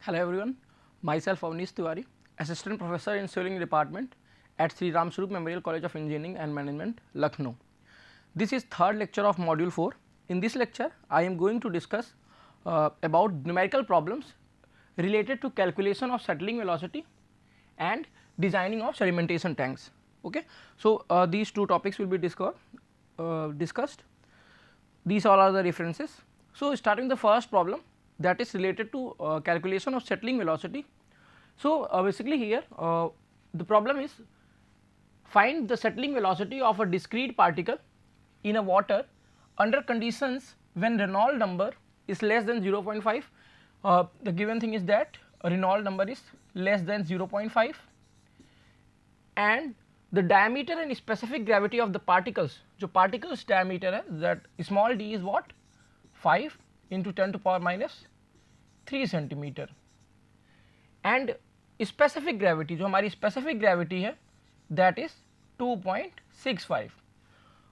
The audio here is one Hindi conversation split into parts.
Hello everyone, myself Avnish Tiwari, Assistant Professor in Civil Engineering Department at Sri Ram Swaroop Memorial College of Engineering and Management, Lucknow. This is third lecture of module 4. In this lecture, I am going to discuss about numerical problems related to calculation of settling velocity and designing of sedimentation tanks. Okay. So, these two topics will be discussed. These all are the references. So, starting the first problem, that is related to calculation of settling velocity. So, basically here the problem is find the settling velocity of a discrete particle in a water under conditions when Reynolds number is less than 0.5. The given thing is that Reynolds number is less than 0.5 and the diameter and specific gravity of the particles, जो particles diameter है that small d is what 5 into 10 to power minus 3 centimeter and specific gravity जो हमारी specific gravity है that is 2.65.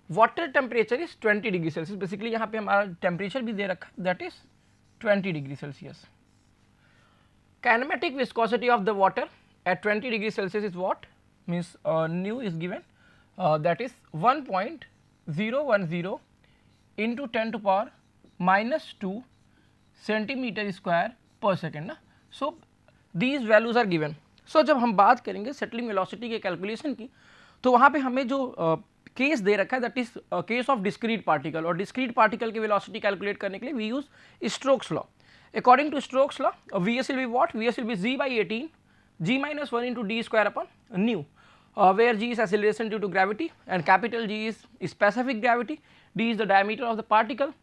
Water temperature is 20 degree Celsius. Basically यहाँ पे हमारा temperature भी दे रखा है that is 20 degree Celsius. Kinematic viscosity of the water at 20 degree Celsius is what? Means nu is given that is 1.010 into 10 to power minus 2 centimeter square per second ना. So these values are given. So जब हम बात करेंगे settling velocity के calculation की तो वहाँ पे हमें जो केस दे रखा है that is case of discrete particle और discrete particle की velocity calculate करने के लिए we use Stokes law. According to Stokes law Vs will be what? Vs will be g by 18 g minus 1 into d square upon nu. Where g is acceleration due to gravity and capital G is specific gravity, d is the diameter of the particle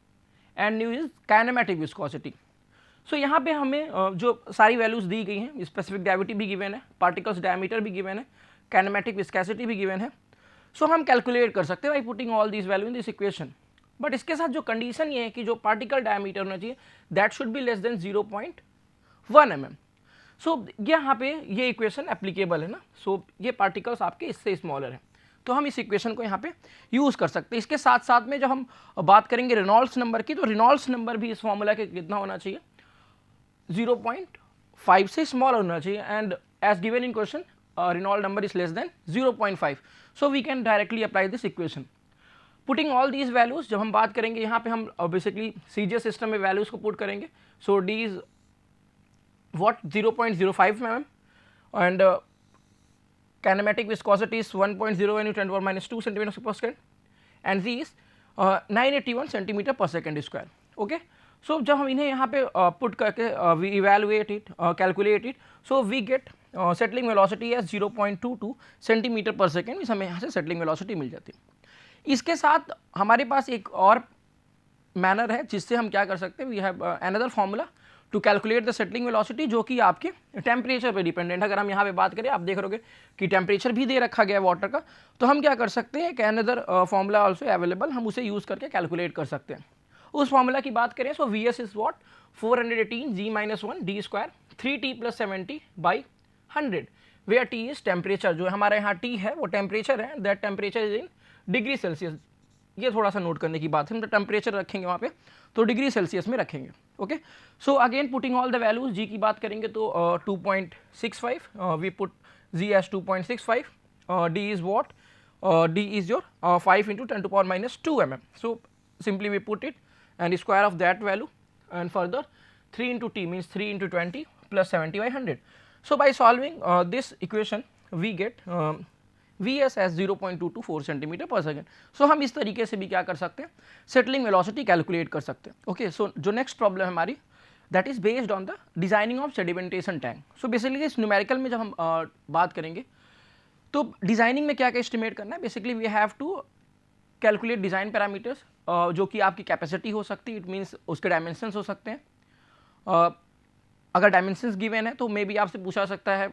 and nu is kinematic viscosity. So यहाँ पे हमें जो सारी वैल्यूज दी गई हैं, स्पेसिफिक ग्रेविटी भी गिवन है, पार्टिकल्स डायमीटर भी गिवन है, काइनेमेटिक विस्कोसिटी भी गिवन है. सो हम कैलकुलेट कर सकते हैं by putting all this value in this equation. But इसके साथ जो कंडीशन ये है कि जो पार्टिकल डायमीटर होना चाहिए that should be less than 0.1 mm. सो यहाँ पे ये इक्वेशन एप्लीकेबल है ना. सो ये पार्टिकल्स आपके इससे स्मॉलर हैं तो हम इस इक्वेशन को यहाँ पे यूज़ कर सकते हैं. इसके साथ साथ में जब हम बात करेंगे रेनॉल्ड्स नंबर की तो रेनॉल्ड्स नंबर भी इस फॉर्मूला के कितना होना चाहिए 0.5 से स्मॉल होना चाहिए and as given in question Reynold number is less than 0.5. So we can directly apply this equation putting all these values. जब हम बात करेंगे यहाँ पे हम बेसिकली सीजीएस सिस्टम में वैल्यूज को पुट करेंगे. So d is what 0.05 mm and kinematic viscosity is 1.0 into 10 power minus 2 centimeter per second and z is 981 centimeter per second square. Okay. So जब हम इन्हें यहाँ पे पुट करके we evaluate it, calculate it, so we get settling velocity as 0.22 centimeter per second. इस हमें यहाँ से settling velocity मिल जाती है. इसके साथ हमारे पास एक और मैनर है जिससे हम क्या कर सकते हैं. We have another formula to calculate the settling velocity जो कि आपके टेम्परेचर पे डिपेंडेंट. अगर हम यहाँ पे बात करें आप देख रहोगे कि टेम्परेचर भी दे रखा गया है वाटर का तो हम क्या कर सकते हैं. अनदर फॉर्मूला आल्सो अवेलेबल, हम उसे यूज़ करके कैलकुलेट कर सकते हैं. उस फॉर्मूला की बात करें so v s is what 418 g minus 1 d square 3t plus 70 by 100 where t is temperature. जो हमारे यहाँ टी है वो टेम्परेचर है, that temperature is in degree Celsius. ये थोड़ा सा नोट करने की बात है. हम तो टेम्परेचर रखेंगे वहाँ पे तो डिग्री सेल्सियस में रखेंगे. Okay. So again putting all the values G की बात करेंगे तो 2.65 we put G as 2.65 D is what D is your 5 into 10 to power minus 2 mm. So simply we put it and square of that value and further 3 into t means 3 into 20 plus 70 by 100. So by solving this equation we get Vs as 0.224 centimeter per second. So हम इस तरीके से भी क्या कर सकते हैं सेटलिंग वेलोसिटी कैलकुलेट कर सकते हैं. ओके. सो जो नेक्स्ट प्रॉब्लम है हमारी that is based on the designing of sedimentation tank. So basically इस न्यूमेरिकल में जब हम बात करेंगे तो डिजाइनिंग में क्या क्या एस्टिमेट करना है. Basically we have to calculate design parameters जो कि आपकी कैपेसिटी हो सकती है. इट मीन्स उसके डायमेंशंस हो सकते हैं. अगर डायमेंशंस गिवन है तो मे बी आपसे पूछा सकता है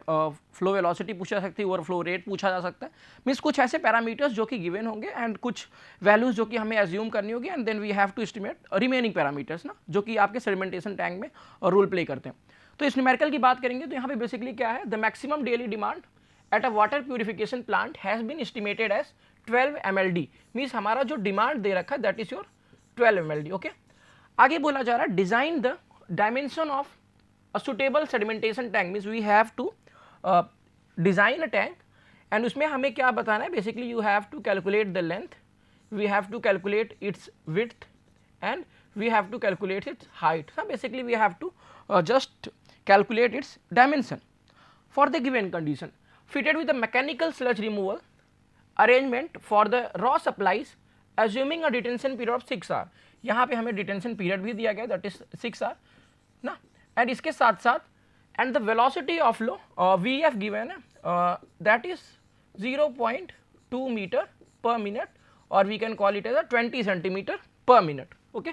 फ्लो वेलोसिटी पूछा सकती है और फ्लो रेट पूछा जा सकता है. मीन्स कुछ ऐसे पैरामीटर्स जो कि गिवन होंगे एंड कुछ वैल्यूज जो कि हमें एज्यूम करनी होगी and then we have to estimate remaining parameters ना जो कि आपके सेडिमेंटेशन टैंक में रोल प्ले करते हैं. तो इस न्यूमेरिकल की बात करेंगे तो यहाँ पे बेसिकली क्या है the maximum daily demand at a water purification plant has been estimated as 12 mld. Means हमारा जो डिमांड दे रखा है that is your 12 mld. Okay. आगे बोला जा रहा है design the dimension of a suitable sedimentation tank means we have to design a tank and उसमें हमें क्या बताना है, basically you have to calculate the length, we have to calculate it's width and we have to calculate its height. So basically we have to just calculate its dimension. For the given condition, fitted with a mechanical sludge removal arrangement for the raw supplies assuming a detention period of 6 hour. यहाँ पे हमें detention period भी दिया गया, that is 6 hour ना, and इसके साथ साथ and the velocity of flow we have given that is 0.2 meter per minute or we can call it as a 20 centimeter per minute. Okay,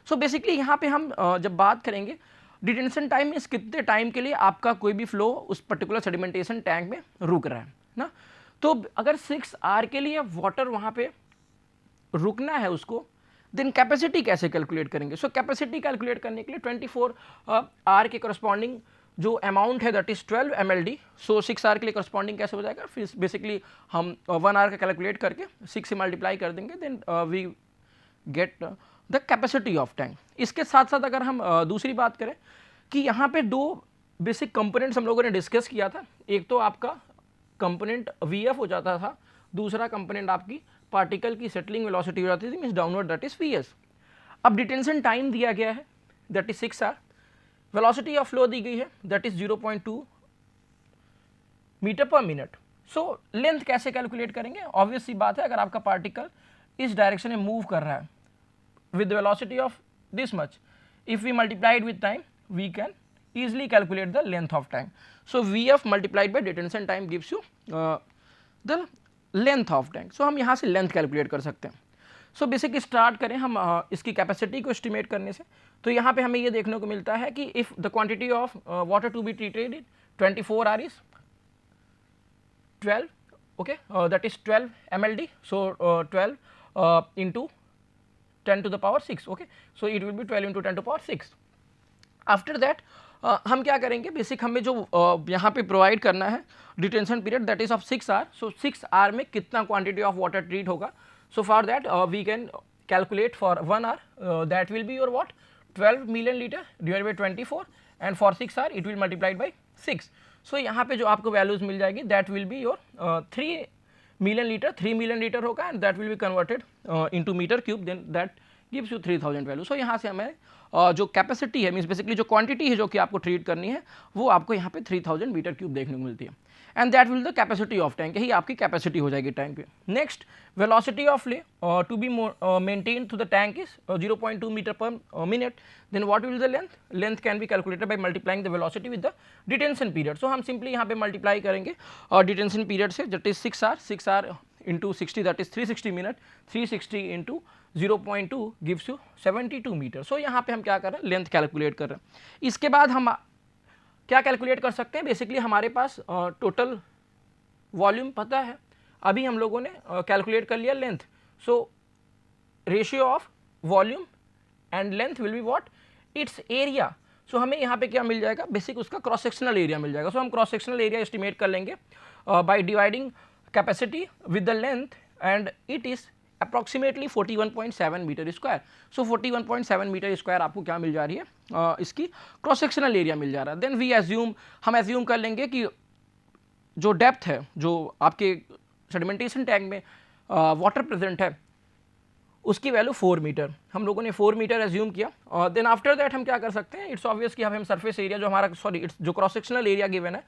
so basically यहाँ पे हम जब बात करेंगे डिटेंशन टाइम इस कितने टाइम के लिए आपका कोई भी फ्लो उस पर्टिकुलर सेडिमेंटेशन टैंक में रुक रहा है ना, तो अगर 6 आवर के लिए वाटर वहाँ पे रुकना है उसको, देन कैपेसिटी कैसे कैलकुलेट करेंगे? सो कैपेसिटी कैलकुलेट करने के लिए 24 आवर के करस्पॉन्डिंग जो अमाउंट है that is 12 mld. So 6 hour के लिए करस्पॉन्डिंग कैसे हो जाएगा, फिर बेसिकली हम 1 आवर का कैलकुलेट करके 6 से मल्टीप्लाई कर देंगे, then we get the capacity of tank. इसके साथ साथ अगर हम दूसरी बात करें कि यहाँ पे दो बेसिक कंपोनेंट्स हम लोगों ने डिस्कस किया था, एक तो आपका कंपोनेंट VF हो जाता था, दूसरा कंपोनेंट आपकी पार्टिकल की सेटलिंग वेलोसिटी हो जाती थी means downward that is VS. अब डिटेंशन टाइम दिया गया है that is 6 hour, velocity of flow दी गई है that is 0.2 metre per minute. So length कैसे कैलकुलेट करेंगे? ऑब्वियस सी बात है, अगर आपका पार्टिकल इस डायरेक्शन में मूव कर रहा है with the velocity of this much, if we multiply it with time we can easily calculate the length of time. So VF multiplied by detention time gives you the length of tank. So हम यहाँ से length calculate कर सकते हैं. So बेसिक स्टार्ट करें हम इसकी कैपेसिटी को एस्टिमेट करने से, तो यहाँ पे हमें ये देखने को मिलता है कि if the quantity of water to be treated in 24 hour is 12, okay, that is 12 mld. So 12 into 10 to the power 6, okay, so it will be 12 into 10 to the power 6. After that हम क्या करेंगे, बेसिक हमें जो यहाँ पे प्रोवाइड करना है detention period that is of 6 hour. So 6 hour में कितना क्वांटिटी ऑफ वाटर ट्रीट होगा, so for that we can calculate for 1 hour that will be your what 12 million litre divide by 24 and for 6 hour it will multiplied by 6. So यहाँ पे जो आपको वैल्यूज मिल जाएगी that will be your 3 million litre होगा and that will be converted into metre cube, then that gives you 3000 value. So यहाँ से हमें जो कैपेसिटी है मीन्स बेसिकली जो क्वांटिटी है जो कि आपको ट्रीट करनी है वो आपको यहाँ पे 3000 मीटर क्यूब देखने को मिलती है and that will the capacity of tank, यही आपकी कैपेसिटी हो जाएगी टैंक पे. Next velocity of flow to be maintain to the tank is 0.2 metre per minute. Then what will the length can be calculated by multiplying the velocity with the detention period. So हम सिंपली यहाँ पे मल्टीप्लाई करेंगे और डिटेंशन पीरियड से that is 6 hour into 60 that is 360 minute, 360 into 0.2 gives you 72 metre. So यहाँ पे हम क्या कर रहे हैं, लेंथ कैलकुलेट कर रहे हैं. इसके बाद हम क्या कैलकुलेट कर सकते हैं, बेसिकली हमारे पास टोटल वॉल्यूम पता है, अभी हम लोगों ने कैलकुलेट कर लिया length. So ratio of volume and length will be what it's area. So हमें यहाँ पे क्या मिल जाएगा, बेसिक उसका क्रॉस सेक्शनल एरिया मिल जाएगा. सो हम क्रॉस सेक्शनल एरिया एस्टिमेट कर लेंगे by dividing capacity with the length and it is approximately 41.7 metre square. So 41.7 metre square आपको क्या मिल जा रही है, इसकी क्रॉस सेक्शनल एरिया मिल जा रहा है. देन वी एज्यूम, हम एज्यूम कर लेंगे कि जो डेप्थ है जो आपके सेडिमेंटेशन टैंक में वाटर प्रेजेंट है उसकी वैल्यू 4 मीटर, हम लोगों ने 4 मीटर एज्यूम किया. और देन आफ्टर दैट हम क्या कर सकते हैं, इट्स ऑब्वियस कि हम सरफेस एरिया जो हमारा इट्स जो क्रॉस सेक्शनल एरिया गिवन है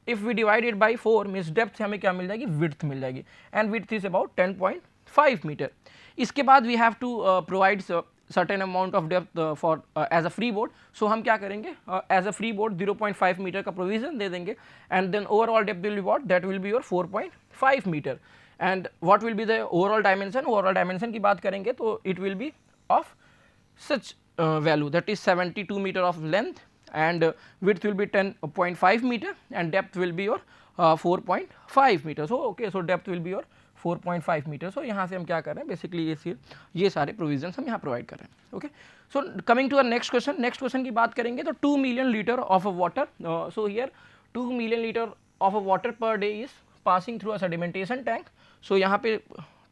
if we divide it by 4 means depth से हमें क्या मिल जाएगी, विड्थ मिल जाएगी and width is about 10.5 metre. इसके बाद we have to provide certain amount of depth for as a free board. So हम क्या करेंगे, as a free board 0.5 metre का प्रोविजन दे देंगे and then overall depth will be what, that will be your 4.5 metre. And what will be the overall dimension की बात करेंगे तो it will be of such value that is 72 metre of length and width will be 10.5 meter and depth will be your 4.5 meter. So okay, so depth will be your 4.5 meter. So यहाँ से हम क्या कर रहे हैं, बेसिकली ये सारे प्रोविजंस हम यहाँ प्रोवाइड कर रहे हैं. Okay, so coming to our next question की बात करेंगे तो 2 million litre of a water. So here 2 million litre of a water per day is passing through a sedimentation tank. So यहाँ पे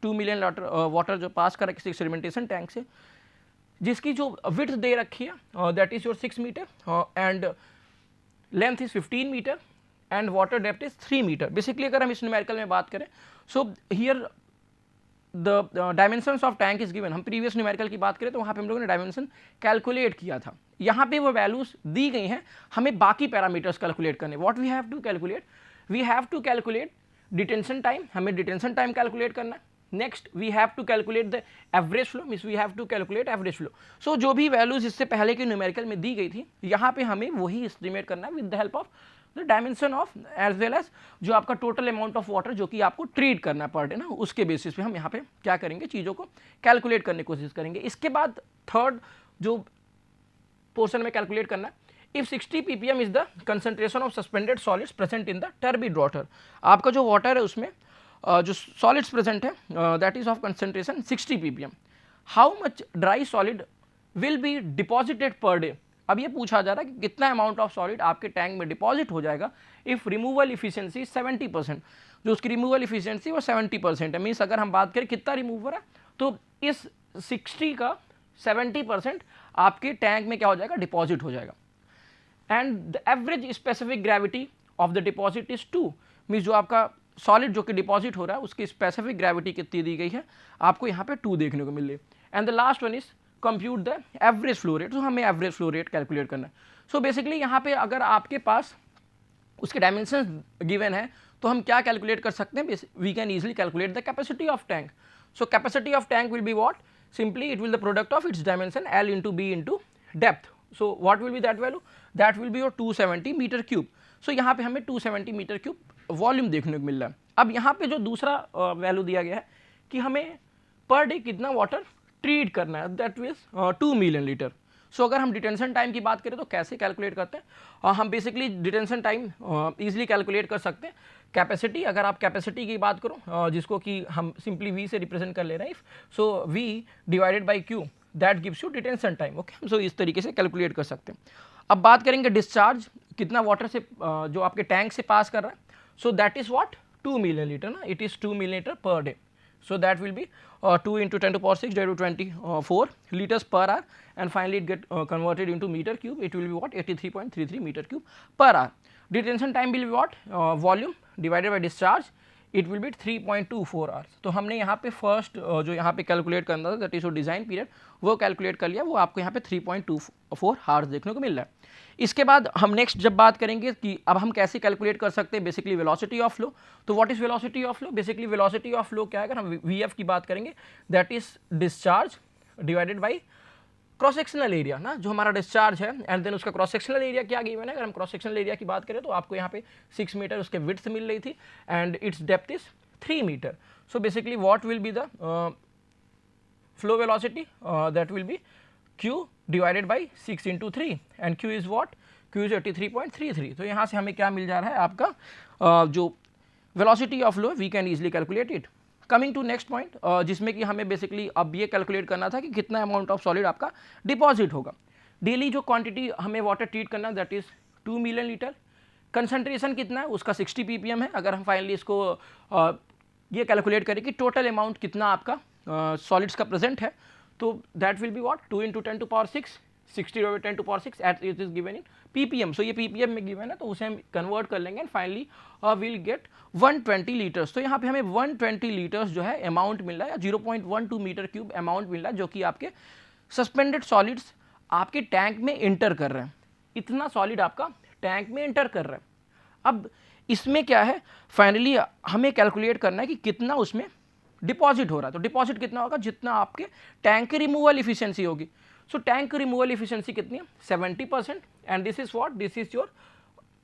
2 मिलियन लीटर वाटर जो पास कर किसी सेडिमेंटेशन टैंक से, जिसकी जो विड्थ दे रखी है that is your 6 metre and length is 15 metre and water depth is 3 metre. Basically अगर हम इस न्यूमेरिकल में बात करें, so here the dimensions of tank is given. हम प्रीवियस न्यूमेरिकल की बात करें तो वहाँ पे हम लोगों ने डायमेंशन कैलकुलेट किया था, यहाँ पे वो वैल्यूज दी गई हैं, हमें बाकी पैरामीटर्स कैलकुलेट करने। What we have to calculate, we have to calculate detention time, हमें डिटेंशन टाइम कैलकुलेट करना है। Next we have to calculate the average flow, means we have to calculate average flow. So जो भी वैल्यूज इससे पहले के न्यूमेरिकल में दी गई थी, यहाँ पे हमें वही एस्टिमेट करना है with the help of the dimension of as well as जो आपका टोटल अमाउंट ऑफ वाटर जो कि आपको ट्रीट करना है पर डे ना, उसके बेसिस पे हम यहाँ पे क्या करेंगे, चीज़ों को कैलकुलेट करने की कोशिश करेंगे। इसके बाद थर्ड जो पोर्शन में कैलकुलेट करना है, if 60 ppm is the concentration of suspended solids present in the turbid water. आपका जो वाटर है उसमें जो सॉलिड्स प्रेजेंट है that is of concentration 60 ppm, how much dry solid will be deposited per day. अब ये पूछा जा रहा है कि कितना अमाउंट ऑफ सॉलिड आपके टैंक में डिपॉजिट हो जाएगा इफ रिमूवल इफिशियंसी 70%, जो उसकी रिमूवल इफिशियंसी वो 70% है। मीन्स अगर हम बात करें कितना रिमूव हो रहा है, तो इस 60 का 70% आपके टैंक में क्या हो जाएगा, डिपॉजिट हो जाएगा। And the average specific gravity of the deposit is 2, means जो आपका सॉलिड जो कि डिपॉजिट हो रहा है उसकी स्पेसिफिक ग्रेविटी कितनी दी गई है, आपको यहाँ पे 2 देखने को मिल रही है। And the last one is compute the average flow rate, तो हमें एवरेज फ्लो रेट कैलकुलेट करना है। सो बेसिकली यहाँ पे अगर आपके पास उसके डायमेंशन गिवन है तो हम क्या कैलकुलेट कर सकते हैं, we can easily calculate the capacity of tank. So capacity of tank will be what, simply it will the product of its dimension L into B into depth. So what will be that value, that will be your 270 metre cube. So यहाँ पे हमें 270 मीटर क्यूब वॉल्यूम देखने को मिल रहा है। अब यहाँ पे जो दूसरा वैल्यू दिया गया है कि हमें पर डे कितना वाटर ट्रीट करना है, दैट मीन्स 2 मिलियन लीटर। सो अगर हम डिटेंशन टाइम की बात करें तो कैसे कैलकुलेट करते हैं, हम basically detention time easily calculate कर सकते हैं। कैपेसिटी, अगर आप कैपेसिटी की बात करो जिसको कि हम सिंपली V से रिप्रेजेंट कर ले रहे हैं, so V divided by Q that gives you detention time. Okay, so इस तरीके से कैलकुलेट कर सकते हैं। अब बात करेंगे डिस्चार्ज, कितना वाटर से जो आपके टैंक से पास कर रहा है, so that is what 2 million litre ना, it is 2 million litre per day. So that will be 2 into 10 to the power 6 divided to 24 liters per hour, and finally it get converted into meter cube. It will be what, 83.33 meter cube per hour. Detention time will be what, volume divided by discharge, it will be 3.24 hours. तो हमने यहाँ पे फर्स्ट जो यहाँ पे कैलकुलेट करना था दैट इज डिज़ाइन पीरियड, वो कैलकुलेट कर लिया, वो आपको यहाँ पे 3.24 आवर्स देखने को मिल रहा है। इसके बाद हम नेक्स्ट जब बात करेंगे कि अब हम कैसे कैलकुलेट कर सकते हैं बेसिकली वेलोसिटी ऑफ फ्लो। तो what is velocity of flow, basically velocity of flow क्या है, अगर हम VF की बात करेंगे that is discharge divided by cross sectional area ना, जो हमारा डिस्चार्ज है एंड देन उसका क्रॉस सेक्शनल एरिया क्या गिवन है। अगर हम क्रॉस सेक्शनल एरिया की बात करें तो आपको यहाँ पे 6 मीटर उसके विड्थ मिल रही थी and its depth is 3 metre. So basically what will be the flow velocity, that will be Q divided by 6 into 3 and Q is what, Q is 83.33। तो यहाँ से हमें क्या मिल जा रहा है, आपका जो velocity of flow we can easily calculate it. Coming to next point, जिसमें कि हमें बेसिकली अब ये कैलकुलेट करना था कि कितना अमाउंट ऑफ सॉलिड आपका डिपॉजिट होगा। डेली जो क्वांटिटी हमें वाटर ट्रीट करना है that is 2 million litre. Concentration कितना है उसका 60 ppm है। अगर हम फाइनली इसको ये कैलकुलेट करें कि टोटल अमाउंट कितना आपका सॉलिड्स का प्रेजेंट है, तो that will be what 2 into 10 to power 6 60 over 10 to power 6 at it is given in ppm। So ये ppm में गिवन है तो उसे हम कन्वर्ट कर लेंगे and finally will get 120 litres. तो यहाँ पे हमें 120 लीटर्स जो है अमाउंट मिल रहा है, 0.12 मीटर क्यूब अमाउंट मिल रहा है, जो कि आपके सस्पेंडेड सॉलिड्स आपके टैंक में इंटर कर रहे हैं। इतना सॉलिड आपका टैंक में इंटर कर रहा है। अब इसमें क्या है, फाइनली हमें कैलकुलेट करना है कि कितना उसमें डिपॉजिट हो रहा है। तो डिपॉजिट कितना होगा, जितना आपके टैंक की रिमूवल इफिशियंसी होगी। सो टैंक रिमूवल इफिशियंसी कितनी है, 70%, and this is what, this is your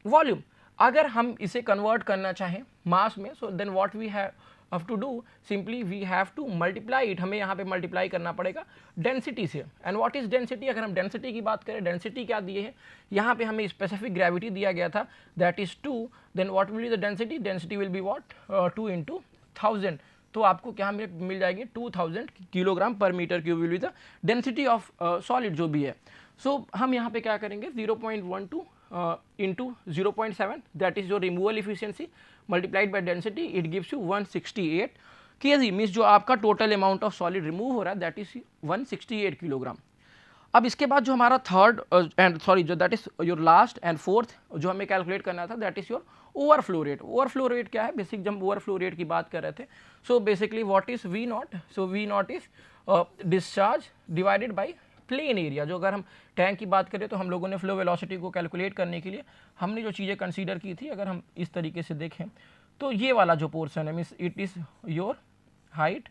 volume. अगर हम इसे कन्वर्ट करना चाहें मास में, so then what we have to do, simply we have to multiply it. हमें यहाँ पे मल्टीप्लाई करना पड़ेगा डेंसिटी से। एंड व्हाट इज डेंसिटी, अगर हम डेंसिटी की बात करें, डेंसिटी क्या दिए है, यहाँ पे हमें स्पेसिफिक ग्रेविटी दिया गया था that is 2, then what will be the density, density will be what 2 into 1000। तो आपको क्या मिल जाएगी 2000 kilogram per metre cube will be the density of solid जो भी है। सो हम यहाँ पे क्या करेंगे 0.12 into 0.7 that is your removal efficiency multiplied by density, it gives you 168 kg। Means जो आपका total amount of solid remove हो रहा है दैट इज 168 किलोग्राम। अब इसके बाद जो हमारा थर्ड एंड सॉरी जो that is your last and fourth जो हमें कैलकुलेट करना था that is your overflow rate. Overflow rate क्या है, बेसिक जब ओवरफ्लो रेट की बात कर रहे थे, so basically what is v naught, so v naught is discharge divided by plane area. जो अगर हम टैंक की बात करें तो हम लोगों ने फ्लो वेलोसिटी को कैलकुलेट करने के लिए हमने जो चीज़ें कंसीडर की थी, अगर हम इस तरीके से देखें तो ये वाला जो पोर्शन है means it is your height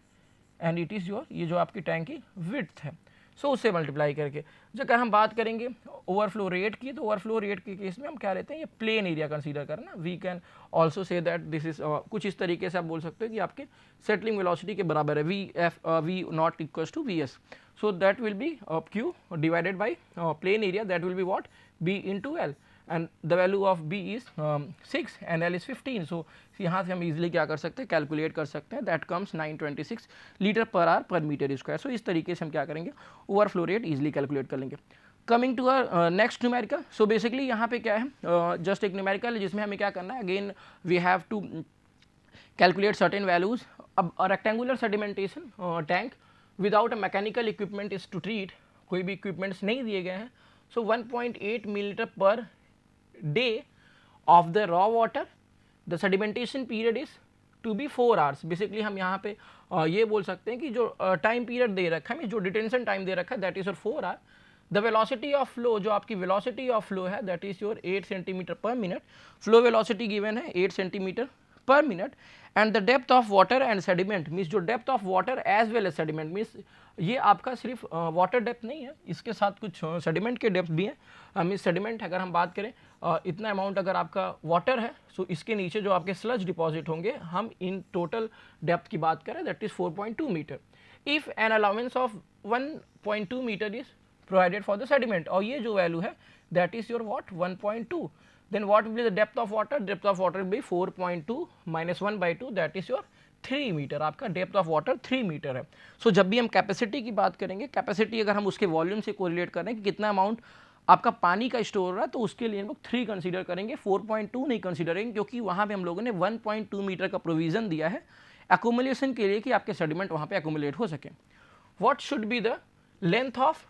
and it is your ये जो आपकी टैंक की विड्थ है, सो उससे मल्टीप्लाई करके। जो अगर हम बात करेंगे ओवरफ्लो रेट की, तो ओवरफ्लो रेट के केस में हम क्या लेते हैं, ये प्लेन एरिया कंसीडर करना। We can also say that this is कुछ इस तरीके से आप बोल सकते हो कि आपके सेटलिंग वेलोसिटी के बराबर है v naught equals to v s, so that will be q divided by plane area, that will be what, b into l, and the value of b is 6 and l is 15, so यहाँ से हम easily क्या कर सकते हैं, कैलकुलेट कर सकते हैं, that comes 926 litre per hour पर मीटर स्क्वायर। सो इस तरीके से हम क्या करेंगे, ओवरफ्लो रेट ईजिली कैलकुलेट कर लेंगे। Coming to our next numerical, so basically यहाँ पे क्या है, जस्ट एक न्यूमेरिकल है जिसमें हमें क्या करना है, again we have to calculate certain values. अब rectangular sedimentation tank without a mechanical equipment is to treat, कोई भी इक्विपमेंट्स नहीं दिए गए हैं, so 1.8 millilitre per day of the raw water, the sedimentation period is to be 4 hours. Basically हम यहाँ पे ये बोल सकते हैं कि जो टाइम पीरियड दे रखा है, जो डिटेंशन टाइम दे रखा है that is your 4 hour. The velocity of flow, जो आपकी वेलोसिटी ऑफ फ्लो है that is your 8 centimetre per minute, flow velocity given है 8 centimetre per minute, and the depth of water and sediment means जो depth of water as well as sediment means ये आपका सिर्फ वाटर डेप्थ नहीं है, इसके साथ कुछ सेडिमेंट के डेप्थ भी हैं। मीन्स सेडिमेंट अगर हम बात करें इतना अमाउंट अगर आपका वाटर है, सो इसके नीचे जो आपके स्लज डिपॉजिट होंगे, हम इन टोटल डेप्थ की बात करें that is 4.2 metre. If an allowance of 1.2 metre is provided for the sediment, और ये जो वैल्यू है that is your what 1.2, then what will be the depth of water, depth of water will be 4.2 minus 1/2 that is your 3 metre, आपका डेप्थ ऑफ वाटर 3 मीटर है। सो जब भी हम कैपेसिटी की बात करेंगे, कैपेसिटी अगर हम उसके वॉल्यूम से कोरिलेट करें कि कितना अमाउंट आपका पानी का स्टोर हो रहा है, तो उसके लिए हम लोग 3 कंसीडर करेंगे, 4.2 नहीं कंसीडर करेंगे, क्योंकि वहाँ पे हम लोगों ने 1.2 मीटर का प्रोविजन दिया है एकोमुलेशन के लिए कि आपके सेडिमेंट वहाँ पे एकोमुलेट हो सके। What should be the length of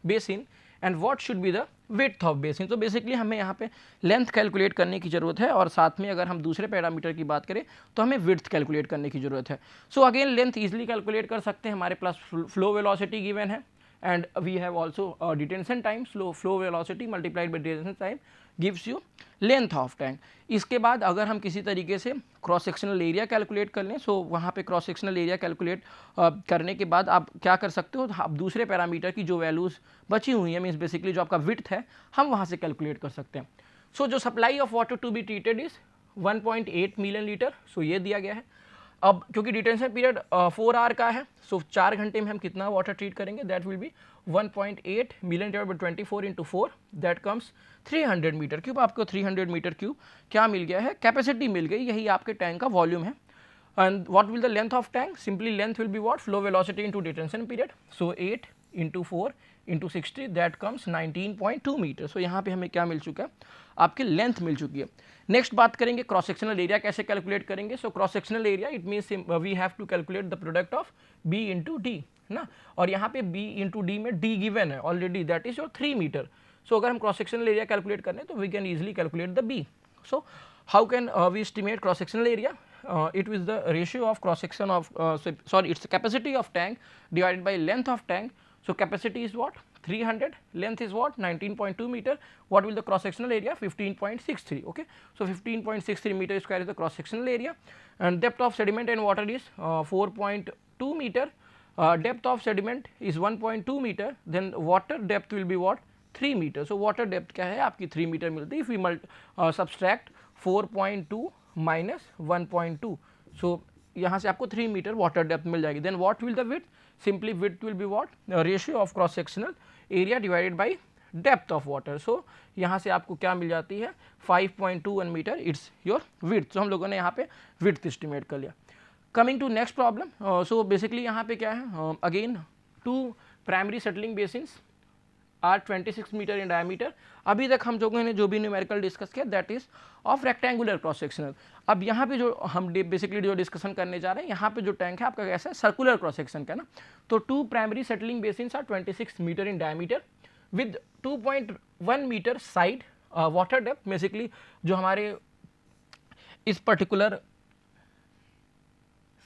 basin and what should be the width of basin. तो बेसिकली हमें यहाँ पे लेंथ कैलकुलेट करने की ज़रूरत है, और साथ में अगर हम दूसरे पैरामीटर की बात करें तो हमें विड्थ कैलकुलेट करने की ज़रूरत है। So again length easily calculate कर सकते हैं, हमारे पास फ्लो वेलोसिटी गिवन है and we have also detention time, flow velocity multiplied by detention time gives you length of tank. इसके बाद अगर हम किसी तरीके से क्रॉस सेक्शनल एरिया कैलकुलेट कर लें, सो वहाँ पे क्रॉस सेक्शनल एरिया कैलकुलेट करने के बाद आप क्या कर सकते हो, आप दूसरे पैरामीटर की जो वैल्यूज़ बची हुई हैं मीन्स बेसिकली जो आपका विड्थ है, हम वहाँ से कैलकुलेट कर सकते हैं। सो जो supply of water to be treated is 1.8 million litre, so ये दिया गया है। अब क्योंकि डिटेंशन पीरियड 4 आवर का है, सो 4 घंटे में हम कितना वाटर ट्रीट करेंगे, that will be 1.8 million divide by 24 into 4 that comes 300 metre cube. आपको 300 मीटर क्यूब क्या मिल गया है, कैपेसिटी मिल गई, यही आपके टैंक का वॉल्यूम है। And what will the length of tank, simply length will be what, flow velocity into detention period, so 8 into 4 into 60 that comes 19.2 metre. So यहाँ पे हमें क्या मिल चुका है, आपकी लेंथ मिल चुकी है। नेक्स्ट बात करेंगे क्रॉस सेक्शनल एरिया कैसे कैलकुलेट करेंगे। So cross sectional area it means we have to calculate the product of B into D ना, और यहाँ पे बी इंटू डी में डी गिवन है already that is your 3 metre. So अगर हम क्रॉस सेक्शनल एरिया कैलकुलेट करें तो we can easily calculate the B. So how can we estimate cross sectional area, it is the ratio of cross section of it's the capacity of tank divided by length of tank. So capacity is what, 300, length is what, 19.2 meter. What will the cross sectional area, 15.63. okay, so 15.63 meter square is the cross sectional area, and depth of sediment and water is 4.2 meter. Depth of sediment is 1.2 meter, then water depth will be what, 3 meter. So water depth क्या है आपकी 3 meter मिलती है। if we subtract 4.2 minus 1.2, so यहाँ से आपको 3 मीटर वाटर डेप्थ मिल जाएगी। Then what will the width, simply width will be what, ratio of cross sectional area divided by depth of water. So यहाँ से आपको क्या मिल जाती है, 5.21 metre, it's your width. So हम लोगों ने यहाँ पे विड्थ एस्टिमेट कर लिया। Coming to next problem, so basically यहाँ पे क्या है, again 2 primary settling basins are 26 metre in diameter. अभी तक हम लोगों ने जो भी न्यूमेरिकल डिस्कस किया that is of rectangular cross sectional. अब यहाँ पे जो हम बेसिकली जो डिस्कशन करने जा रहे हैं, यहाँ पे जो टैंक है आपका कैसा है, सर्कुलर क्रॉस सेक्शन का ना। तो 2 primary settling basins are 26 metre in diameter with 2.1 metre side water depth. Basically जो हमारे इस पर्टिकुलर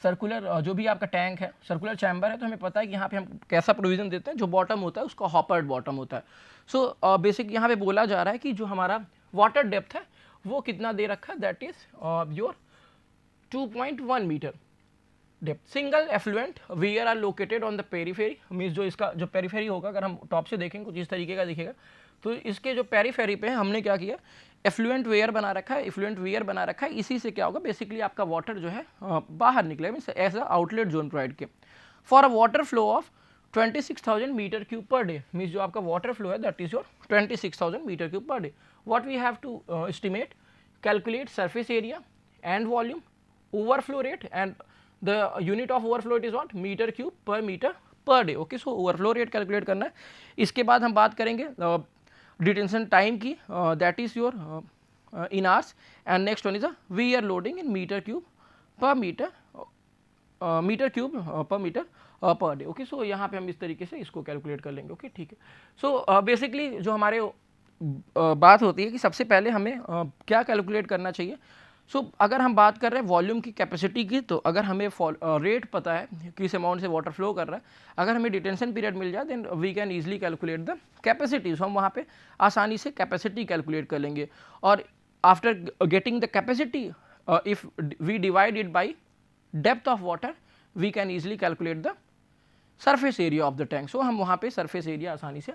सर्कुलर जो भी आपका टैंक है, सर्कुलर चैम्बर है, तो हमें पता है कि यहाँ पे हम कैसा प्रोविजन देते हैं, जो बॉटम होता है उसका हॉपर्ड बॉटम होता है। सो बेसिक यहाँ पे बोला जा रहा है कि जो हमारा वाटर डेप्थ है वो कितना दे रखा है, that is your 2.1 metre depth. Single effluent weir are located on the periphery, means जो इसका जो पेरीफेरी होगा, अगर हम टॉप से देखेंगे कुछ इस तरीके का दिखेगा, तो इसके जो पेरीफेरी पे हमने क्या किया, एफ्लुएंट वेयर बना रखा है, एफ्लुएंट वेयर बना रखा है। इसी से क्या होगा, बेसिकली आपका वाटर जो है बाहर निकलेगा, means as a outlet zone provide किया for a water flow of 26,000 metre cube per day. Means जो आपका वाटर फ्लो है that is your 26,000 metre cube per day. What we have to estimate, calculate surface area and volume, overflow rate, and the unit of overflow rate is what, metre cube per metre per day. Okay, so overflow rate calculate करना है। इसके बाद हम बात करेंगे डिटेंशन टाइम की, that is your in hours, and next one is a weir loading in metre cube per metre, metre cube per metre per day. Okay, so यहाँ पे हम इस तरीके से इसको कैलकुलेट कर लेंगे। ओके, ठीक है। सो बेसिकली जो हमारे बात होती है कि सबसे पहले हमें क्या कैलकुलेट करना चाहिए। सो अगर हम बात कर रहे हैं वॉल्यूम की, कैपेसिटी की, तो अगर हमें रेट पता है किस अमाउंट से वाटर फ्लो कर रहा है, अगर हमें डिटेंशन पीरियड मिल जाए then we can easily calculate the capacity. So हम वहाँ पे आसानी से कैपेसिटी कैलकुलेट कर लेंगे। और after getting the capacity, if we divide it by depth of water, we can easily calculate the surface area of the tank. So हम वहाँ पे सरफेस एरिया आसानी से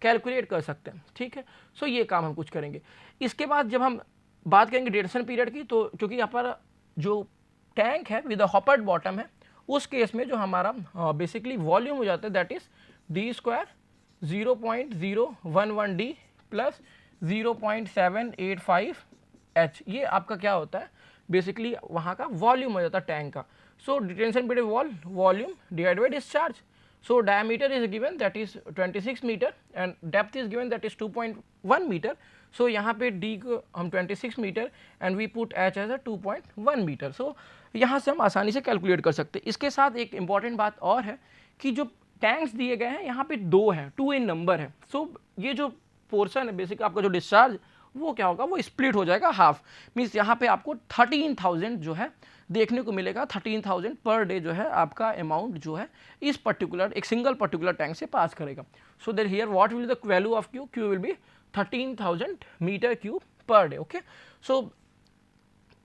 कैलकुलेट कर सकते हैं। ठीक है, सो ये काम हम कुछ करेंगे। इसके बाद जब हम बात करेंगे डिटेंशन पीरियड की, तो चूँकि यहाँ पर जो टैंक है विद हॉपर्ड बॉटम है, उस केस में जो हमारा बेसिकली वॉल्यूम हो जाता है that is D square 0.011 D plus 0.785 H. ये आपका क्या होता है, बेसिकली वहाँ का वॉल्यूम हो जाता है टैंक का। So detention period volume divide by discharge. So diameter is given that is 26 meter and depth is given that is 2.1 meter. So यहाँ पे D को हम 26 metre and we put H as a 2.1 metre. So यहाँ से हम आसानी से कैलकुलेट कर सकते हैं। इसके साथ एक इम्पॉर्टेंट बात और है कि जो टैंक्स दिए गए हैं यहाँ पे 2 हैं, 2 इन नंबर है। सो ये जो पोर्सन है बेसिक आपका जो डिस्चार्ज, वो क्या होगा, वो स्प्लिट हो जाएगा हाफ। मीन्स यहाँ पे आपको 13,000 जो है देखने को मिलेगा, 13,000 पर डे जो है आपका अमाउंट जो है इस पर्टिकुलर एक सिंगल पर्टिकुलर टैंक से पास करेगा। So there here what will the value of Q, Q will be 13,000 metre cube per day. Okay, so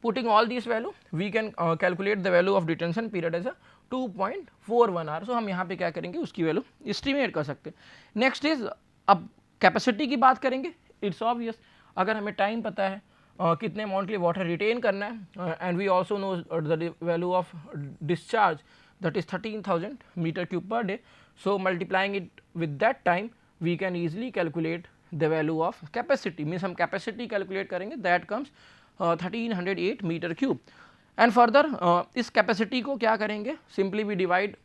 putting all this value we can calculate the value of detention period as a 2.41 hour. So हम यहाँ पे क्या करेंगे, उसकी वैल्यू एस्टिमेट कर सकते हैं। नेक्स्ट इज, अब कैपेसिटी की बात करेंगे। इट्स ऑब्वियस, अगर हमें टाइम पता है कितने अमाउंट के लिए वाटर रिटेन करना है, and we also know the value of discharge that is 13,000 metre cube per day. So multiplying it with that time we can easily calculate the value of capacity. Means हम कैपेसिटी कैलकुलेट करेंगे, that comes 1308 metre cube. And further इस कैपेसिटी को क्या करेंगे, simply we divide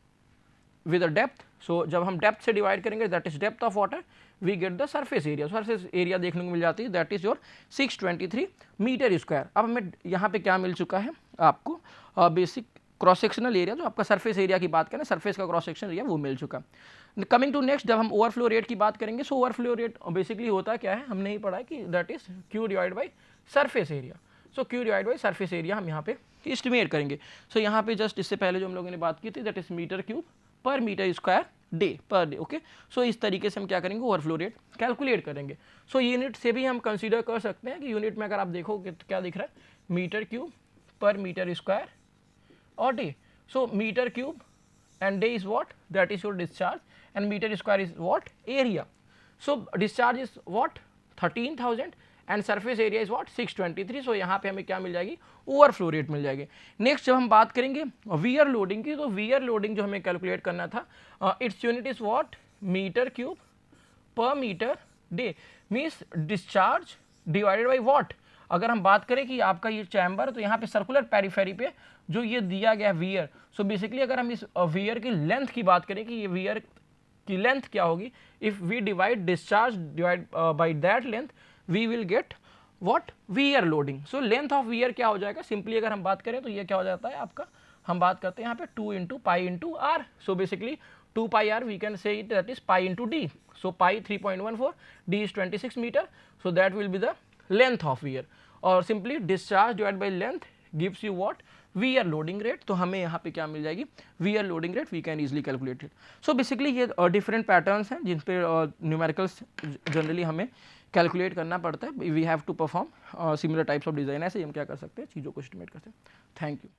with the depth. So जब हम डेप्थ से डिवाइड करेंगे that is depth of water, we get the surface area. Surface area देखने को मिल जाती है that is your 623 metre square. अब हमें यहाँ पे क्या मिल चुका है आपको, बेसिक क्रॉस सेक्शनल एरिया, जो आपका सरफेस एरिया की बात करें, सरफेस का क्रॉस सेक्शन एरिया वो मिल चुका। कमिंग टू नेक्स्ट, जब हम ओवरफ्लो रेट की बात करेंगे, सो ओवरफ्लो रेट बेसिकली होता क्या है, हमने ही पढ़ा है कि that is Q divide by surface area. So Q divide by surface area हम यहाँ पे एस्टिमेट करेंगे। सो यहाँ पे जस्ट इससे पहले जो हम लोगों ने बात की थी that is metre cube per metre square day per day. Okay, so इस तरीके से हम क्या करेंगे, ओवरफ्लो रेट कैलकुलेट करेंगे। सो यूनिट से भी हम कंसीडर कर सकते हैं कि यूनिट में अगर आप देखोगे तो क्या दिख रहा है, metre cube per metre square और day. So metre cube and day is what, that is your discharge, and meter square is what, area. So discharge is what, 13,000 and surface area is what, 623. so यहाँ पे हमें क्या मिल जाएगी, ओवरफ्लो रेट मिल जाएगी। नेक्स्ट जब हम बात करेंगे वियर लोडिंग की, तो वियर लोडिंग जो हमें कैलकुलेट करना था, it's unit is what, metre cube per metre day. Means discharge divided by what. अगर हम बात करें कि आपका ये चैम्बर, तो यहाँ पे सर्कुलर पेरीफेरी पे जो ये दिया गया वियर, सो बेसिकली अगर हम इस वियर की लेंथ की बात करें कि ये वियर कि लेंथ क्या होगी, if we divide discharge divide by that length we will get what, weir loading. So length of weir क्या हो जाएगा, सिंपली अगर हम बात करें तो ये क्या हो जाता है आपका, हम बात करते हैं यहाँ पे 2 into pi into r. So basically 2 pi r we can say it that is pi into d. So pi 3.14, d is 26 meter. So that will be the length of weir, और simply discharge divided by length gives you what, weir loading rate। तो हमें यहाँ पे क्या मिल जाएगी, weir loading rate, we can easily calculate it। So basically ये different patterns हैं जिन पे numericals generally हमें कैलकुलेट करना पड़ता है। We have to perform similar types of design. ऐसे ही हम क्या कर सकते हैं, चीज़ों को एस्टिमेट कर सकते हैं। Thank you.